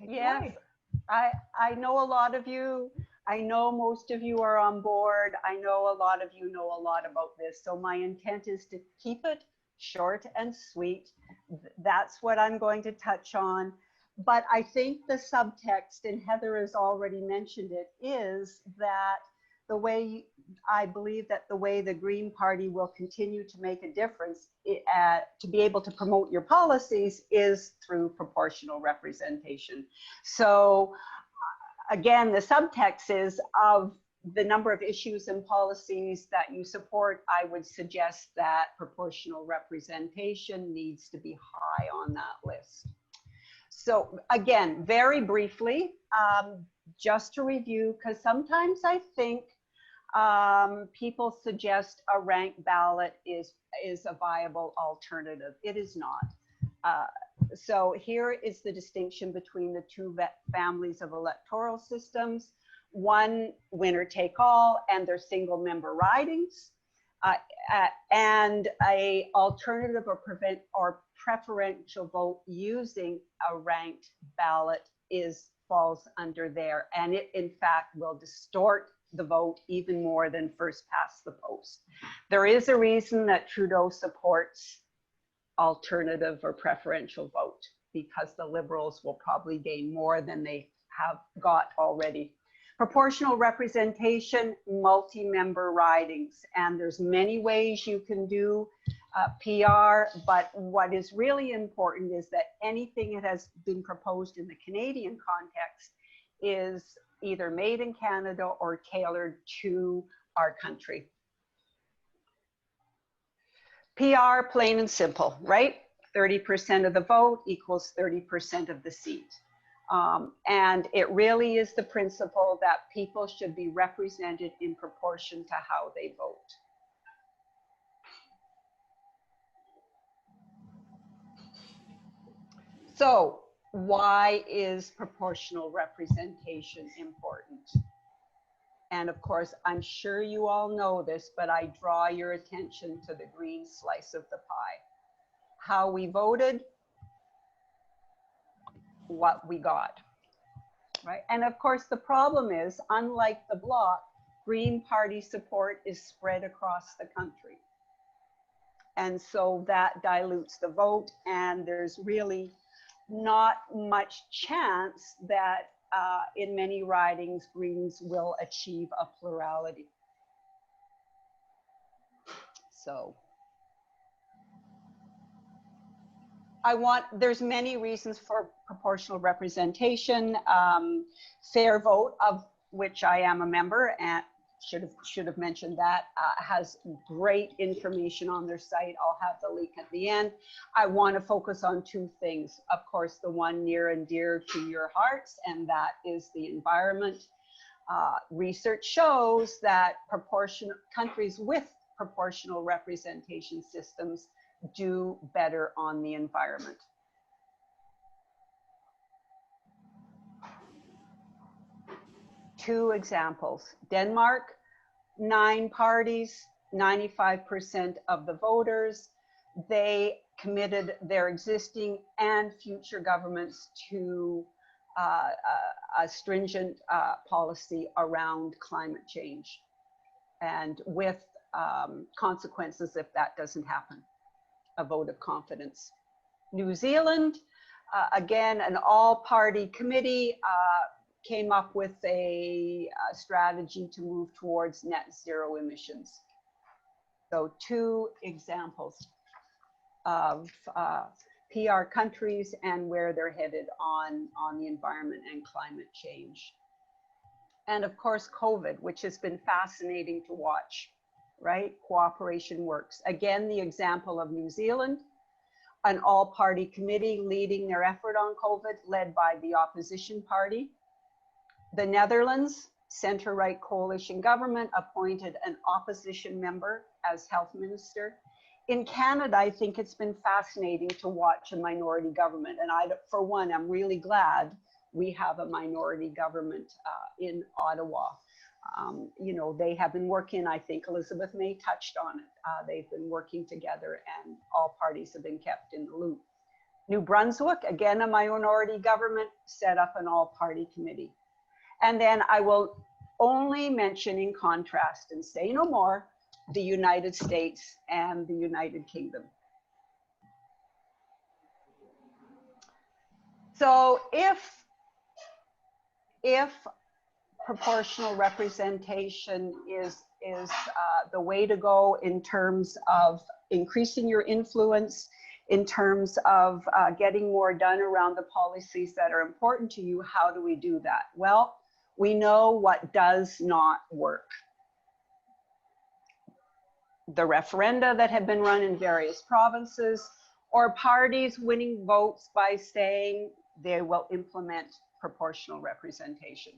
Yes, I know a lot of you. I know most of you are on board. I know a lot of you know a lot about this. So my intent is to keep it short and sweet. That's what I'm going to touch on. But I think the subtext, and Heather has already mentioned it, is that the way I believe that the way the Green Party will continue to make a difference to be able to promote your policies is through proportional representation. So again, the subtext is of the number of issues and policies that you support, I would suggest that proportional representation needs to be high on that list. So again, very briefly, just to review, because sometimes I think people suggest a ranked ballot is a viable alternative. It is not. So here is the distinction between the two families of electoral systems. One, winner take all, and their single member ridings, and a alternative or preferential vote using a ranked ballot falls under there, and it in fact will distort the vote even more than first past the post. There is a reason that Trudeau supports alternative or preferential vote, because the Liberals will probably gain more than they have got already. Proportional representation, multi-member ridings, and there's many ways you can do PR, but what is really important is that anything that has been proposed in the Canadian context is either made in Canada or tailored to our country. PR, plain and simple, right? 30% of the vote equals 30% of the seat. And it really is the principle that people should be represented in proportion to how they vote. So why is proportional representation important? And of course, I'm sure you all know this, but I draw your attention to the green slice of the pie. How we voted, what we got, right? And of course, the problem is, unlike the Bloc, Green Party support is spread across the country. And so that dilutes the vote, and there's really not much chance that in many ridings, Greens will achieve a plurality. So there's many reasons for proportional representation. Fair Vote, of which I am a member, and should have mentioned that, has great information on their site. I'll have the link at the end. I want to focus on two things. Of course, the one near and dear to your hearts, and that is the environment. Research shows that countries with proportional representation systems do better on the environment. Two examples. Denmark, 9 parties, 95% of the voters. They committed their existing and future governments to a stringent policy around climate change, and with consequences if that doesn't happen. A vote of confidence. New Zealand, again, an all-party committee came up with a strategy to move towards net zero emissions. So two examples of PR countries and where they're headed on the environment and climate change. And of course, COVID, which has been fascinating to watch, right? Cooperation works. Again, the example of New Zealand, an all-party committee leading their effort on COVID, led by the opposition party. The Netherlands, center-right coalition government, appointed an opposition member as health minister. In Canada, I think it's been fascinating to watch a minority government. And for one, I'm really glad we have a minority government in Ottawa. You know, they have been working, I think Elizabeth May touched on it. They've been working together and all parties have been kept in the loop. New Brunswick, again, a minority government, set up an all-party committee. And then I will only mention in contrast and say no more, the United States and the United Kingdom. So if proportional representation is the way to go in terms of increasing your influence, in terms of getting more done around the policies that are important to you, how do we do that? Well, we know what does not work. The referenda that have been run in various provinces, or parties winning votes by saying they will implement proportional representation.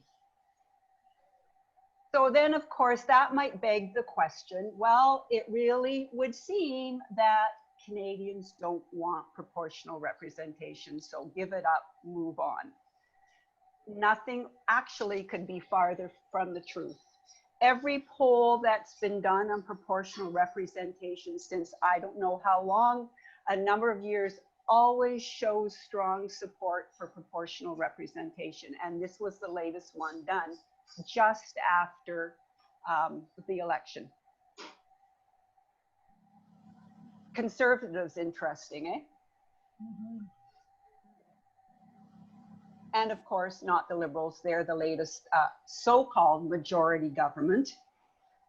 So then, of course, that might beg the question, well, it really would seem that Canadians don't want proportional representation, so give it up, move on. Nothing actually could be farther from the truth. Every poll that's been done on proportional representation since I don't know how long, a number of years, always shows strong support for proportional representation. And this was the latest one done just after the election. Conservatives, interesting, eh? Mm-hmm. And of course, not the Liberals. They're the latest so-called majority government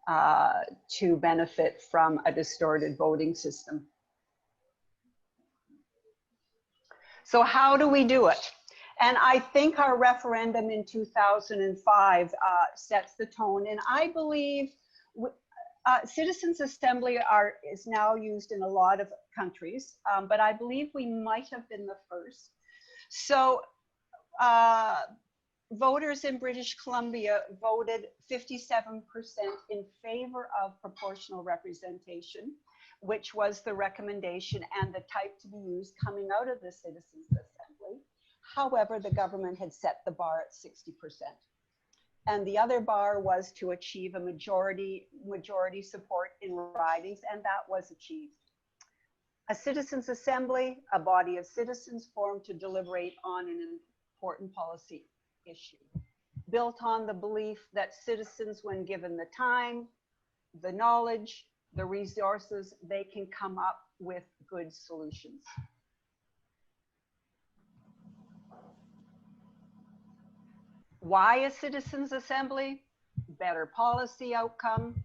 to benefit from a distorted voting system. So how do we do it? And I think our referendum in 2005 sets the tone. And I believe Citizens Assembly is now used in a lot of countries, but I believe we might have been the first. So voters in British Columbia voted 57% in favor of proportional representation, which was the recommendation and the type to be used coming out of the Citizens Assembly. However, the government had set the bar at 60%. And the other bar was to achieve a majority support in ridings, and that was achieved. A Citizens Assembly, a body of citizens formed to deliberate on an important policy issue, built on the belief that citizens, when given the time, the knowledge, the resources, they can come up with good solutions. Why a Citizens Assembly? Better policy outcome,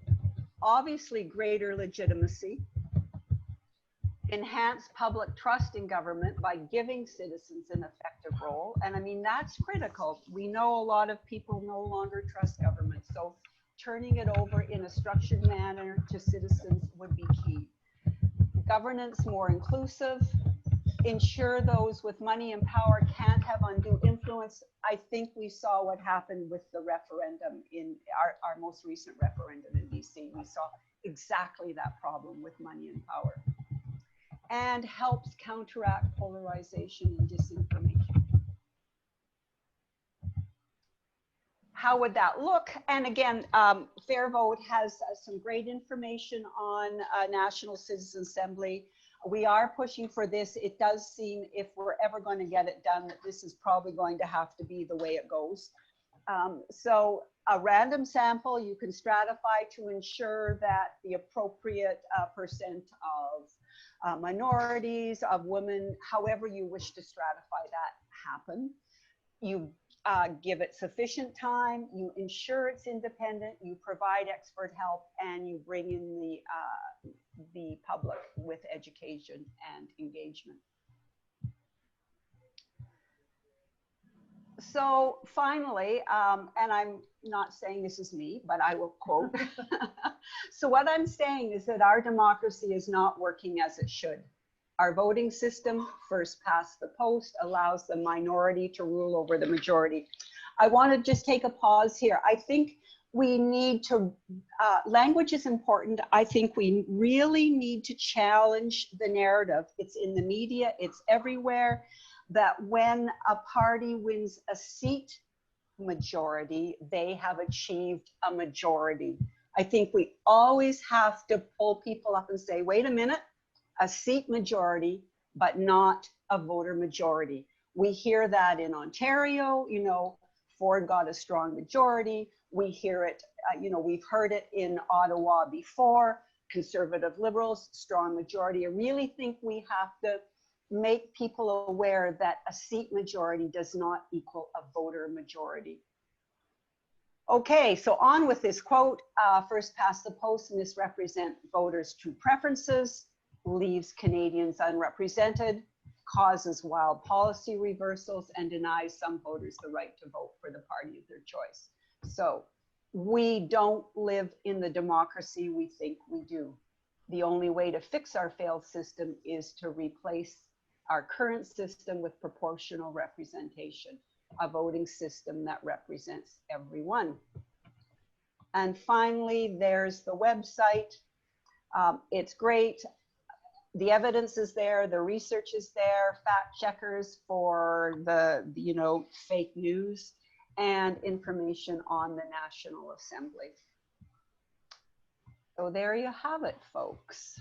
obviously greater legitimacy, enhance public trust in government by giving citizens an effective role. And I mean, that's critical. We know a lot of people no longer trust government. So turning it over in a structured manner to citizens would be key. Governance more inclusive, ensure those with money and power can't have undue influence. I think we saw what happened with the referendum in our most recent referendum in BC. We saw exactly that problem with money and power. And helps counteract polarization and disinformation. How would that look? And again, Fair Vote has some great information on National Citizens Assembly. We are pushing for this. It does seem, if we're ever going to get it done, that this is probably going to have to be the way it goes. So a random sample, you can stratify to ensure that the appropriate percent of minorities, of women, however you wish to stratify that, happen. You give it sufficient time, you ensure it's independent, you provide expert help, and you bring in the public with education and engagement. So finally, and I'm not saying this is me, but I will quote. So what I'm saying is that our democracy is not working as it should. Our voting system, first past the post, allows the minority to rule over the majority. I want to just take a pause here. I think we need to, language is important. I think we really need to challenge the narrative. It's in the media, it's everywhere, that when a party wins a seat majority, they have achieved a majority. I think we always have to pull people up and say, wait a minute, a seat majority, but not a voter majority. We hear that in Ontario, you know, Ford got a strong majority. We hear it, you know, we've heard it in Ottawa before, Conservative Liberals, strong majority. I really think we have to make people aware that a seat majority does not equal a voter majority. Okay, so on with this quote, first past the post, misrepresent voters' true preferences, leaves Canadians unrepresented, causes wild policy reversals, and denies some voters the right to vote for the party of their choice. So we don't live in the democracy we think we do. The only way to fix our failed system is to replace our current system with proportional representation, a voting system that represents everyone. And finally, there's the website. It's great. The evidence is there, the research is there, fact checkers for the, you know, fake news, and information on the National Assembly. So there you have it, folks.